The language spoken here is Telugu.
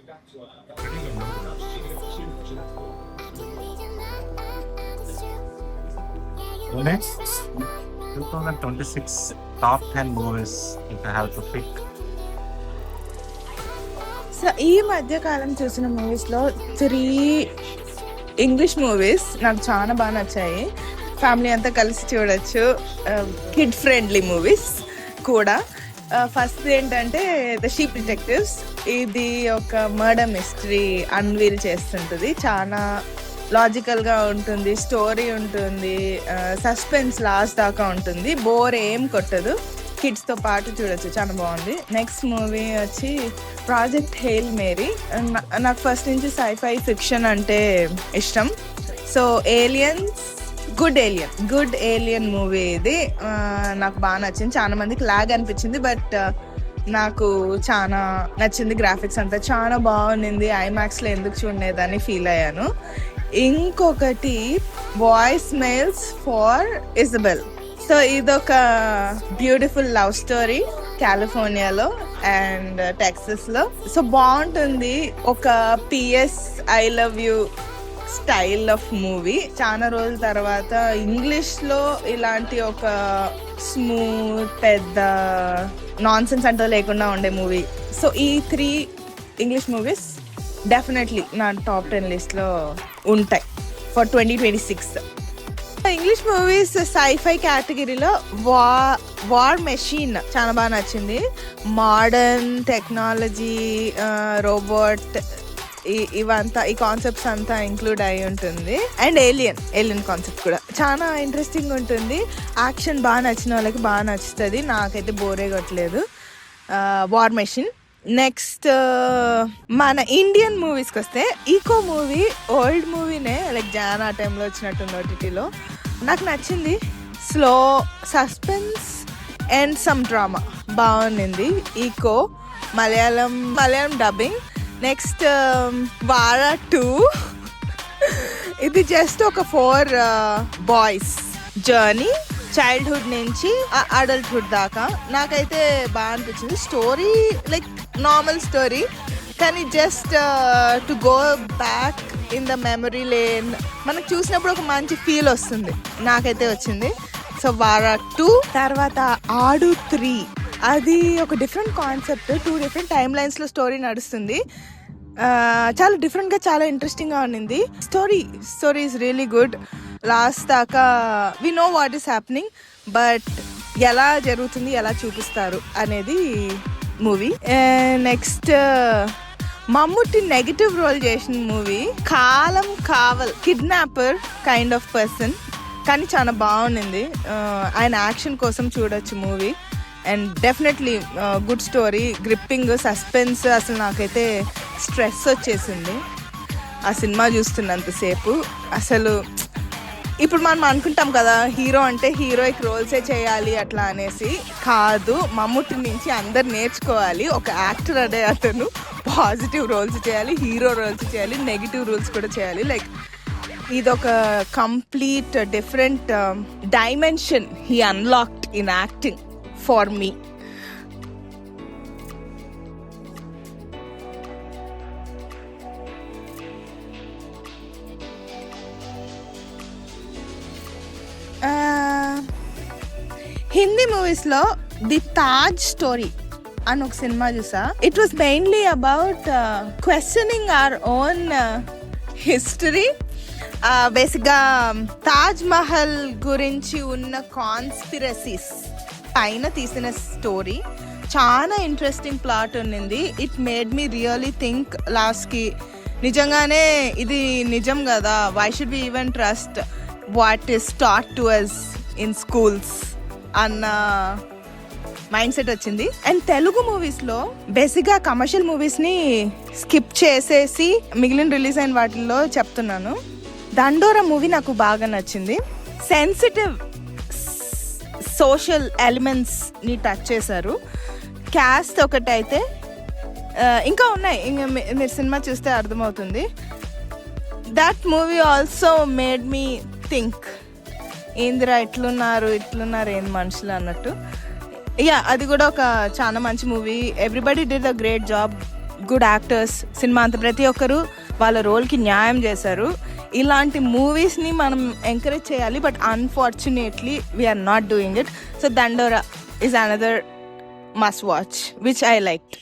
Next, 2026 top 10 movies if I have to pick. So ఈ మధ్యకాలం చూసిన మూవీస్లో 3 ఇంగ్లీష్ మూవీస్ నాకు చాలా బాగా నచ్చాయి. ఫ్యామిలీ అంతా కలిసి చూడొచ్చు, కిడ్ ఫ్రెండ్లీ మూవీస్ కూడా. ఫస్ట్ ఏంటంటే ద షీప్ డిటెక్టివ్స్. ఇది ఒక మర్డర్ మిస్టరీ అన్వీల్ చేస్తుంటుంది. చాలా లాజికల్గా ఉంటుంది, స్టోరీ ఉంటుంది, సస్పెన్స్ లాస్ట్ దాకా ఉంటుంది, బోర్ ఏం కొట్టదు, కిడ్స్తో పాటు చూడొచ్చు, చాలా బాగుంది. నెక్స్ట్ మూవీ వచ్చి ప్రాజెక్ట్ హెయిల్ మేరీ. నాకు ఫస్ట్ నుంచి సైఫై ఫిక్షన్ అంటే ఇష్టం. So aliens, good alien movie ఇది. నాకు బాగా నచ్చింది. చాలా మందికి లాగ్ అనిపించింది, బట్ నాకు చాలా నచ్చింది. గ్రాఫిక్స్ అంతా చాలా బాగుంది. ఐమాక్స్లో ఎందుకు చూడలేదని ఫీల్ అయ్యాను. ఇంకొకటి voice mails for Isabel. So ఇదొక బ్యూటిఫుల్ లవ్ స్టోరీ కాలిఫోర్నియాలో అండ్ టెక్సస్లో. సో బాగుంటుంది. ఒక PS I love you style of movie. చాలా రోజుల తర్వాత ఇంగ్లీష్లో ఇలాంటి ఒక స్మూత్, పెద్ద నాన్ సెన్స్ అంటూ లేకుండా ఉండే మూవీ. సో ఈ 3 ఇంగ్లీష్ మూవీస్ డెఫినెట్లీ నా టాప్ 10 లిస్ట్లో ఉంటాయి ఫర్ 2026. ఇంగ్లీష్ మూవీస్ సైఫై కేటగిరీలో వార్ మెషిన్ చాలా బాగా నచ్చింది. మోడర్న్ టెక్నాలజీ, రోబోట్, ఇవంతా, ఈ కాన్సెప్ట్స్ అంతా ఇంక్లూడ్ అయి ఉంటుంది. అండ్ ఏలియన్ కాన్సెప్ట్ కూడా చాలా ఇంట్రెస్టింగ్ ఉంటుంది. యాక్షన్ బాగా నచ్చిన వాళ్ళకి బాగా నచ్చుతుంది. నాకైతే బోరే కొట్టలేదు. War Machine. నెక్స్ట్ మన ఇండియన్ మూవీస్కి వస్తే ఈకో మూవీ, ఓల్డ్ మూవీనే, లైక్ జానా టైంలో వచ్చినట్టుంది ఓటీటీలో. నాకు నచ్చింది. Slow suspense and some drama బాగుంది. ఈకో మలయాళం డబ్బింగ్. నెక్స్ట్ వారా 2. ఇది జస్ట్ ఒక 4 బాయ్స్ జర్నీ, చైల్డ్హుడ్ నుంచి అడల్ట్హుడ్ దాకా. నాకైతే బాగా అనిపించింది. స్టోరీ లైక్ నార్మల్ స్టోరీ, కానీ just to go back in the memory lane. మనకు చూసినప్పుడు ఒక మంచి ఫీల్ వస్తుంది. నాకైతే వచ్చింది. సో వారా 2. తర్వాత ఆడు 3. అది ఒక డిఫరెంట్ కాన్సెప్ట్. 2 డిఫరెంట్ టైమ్ లైన్స్లో స్టోరీ నడుస్తుంది. చాలా డిఫరెంట్గా, చాలా ఇంట్రెస్టింగ్గా ఉన్నింది. Story is really good. Last దాకా we know what is happening, but ఎలా జరుగుతుంది, ఎలా చూపిస్తారు అనేది movie. Next Mammootty negative role చేసిన movie Kalamkaval. Kidnapper kind of person, కానీ చాలా బాగుంది. ఆయన యాక్షన్ కోసం చూడొచ్చు movie. And definitely good story, gripping, suspense. అసలు నాకైతే స్ట్రెస్ వచ్చేసింది ఆ సినిమా చూస్తున్నంతసేపు. అసలు ఇప్పుడు మనం అనుకుంటాం కదా, హీరో అంటే హీరోయిక్ రోల్సే చేయాలి అట్లా అనేసి. కాదు, మమ్ముట్టి నుంచి అందరు నేర్చుకోవాలి. ఒక యాక్టర్ అనే అతను పాజిటివ్ రోల్స్ చేయాలి, హీరో రోల్స్ చేయాలి, నెగిటివ్ రోల్స్ కూడా చేయాలి. లైక్ ఇదొక complete different dimension he unlocked in acting for me. Hindi మూవీస్లో ది తాజ్ స్టోరీ అని ఒక సినిమా చూసా. It was mainly about questioning our own history. బేసిక్గా తాజ్ మహల్ గురించి ఉన్న కాన్స్పిరసీస్ పైన తీసిన స్టోరీ. చాలా ఇంట్రెస్టింగ్ ప్లాట్ ఉన్నింది. It made me really think లాస్ట్కి, నిజంగానే ఇది నిజం కదా, why should we even trust what is taught to us in schools అన్న మైండ్ సెట్ వచ్చింది. అండ్ తెలుగు మూవీస్లో బేసిక్గా కమర్షియల్ మూవీస్ని స్కిప్ చేసేసి మిగిలిన రిలీజ్ అయిన వాటిల్లో చెప్తున్నాను. దండోరా మూవీ నాకు బాగా నచ్చింది. సెన్సిటివ్ సోషల్ ఎలిమెంట్స్ని టచ్ చేశారు. క్యాస్ట్ ఒకటైతే ఇంకా ఉన్నాయి, ఇంకా మీరు సినిమా చూస్తే అర్థమవుతుంది. That movie also made me think, ఏందిరా ఇట్లున్నారు ఏంది మనుషులు అన్నట్టు. యా, అది కూడా ఒక చాలా మంచి movie. Everybody did a great job good actors. Cinema అంతా ప్రతి ఒక్కరు వాళ్ళ రోల్కి న్యాయం చేశారు. ఇలాంటి మూవీస్ని మనం ఎంకరేజ్ చేయాలి, but unfortunately we are not doing it. So Dandora is another must watch which I liked.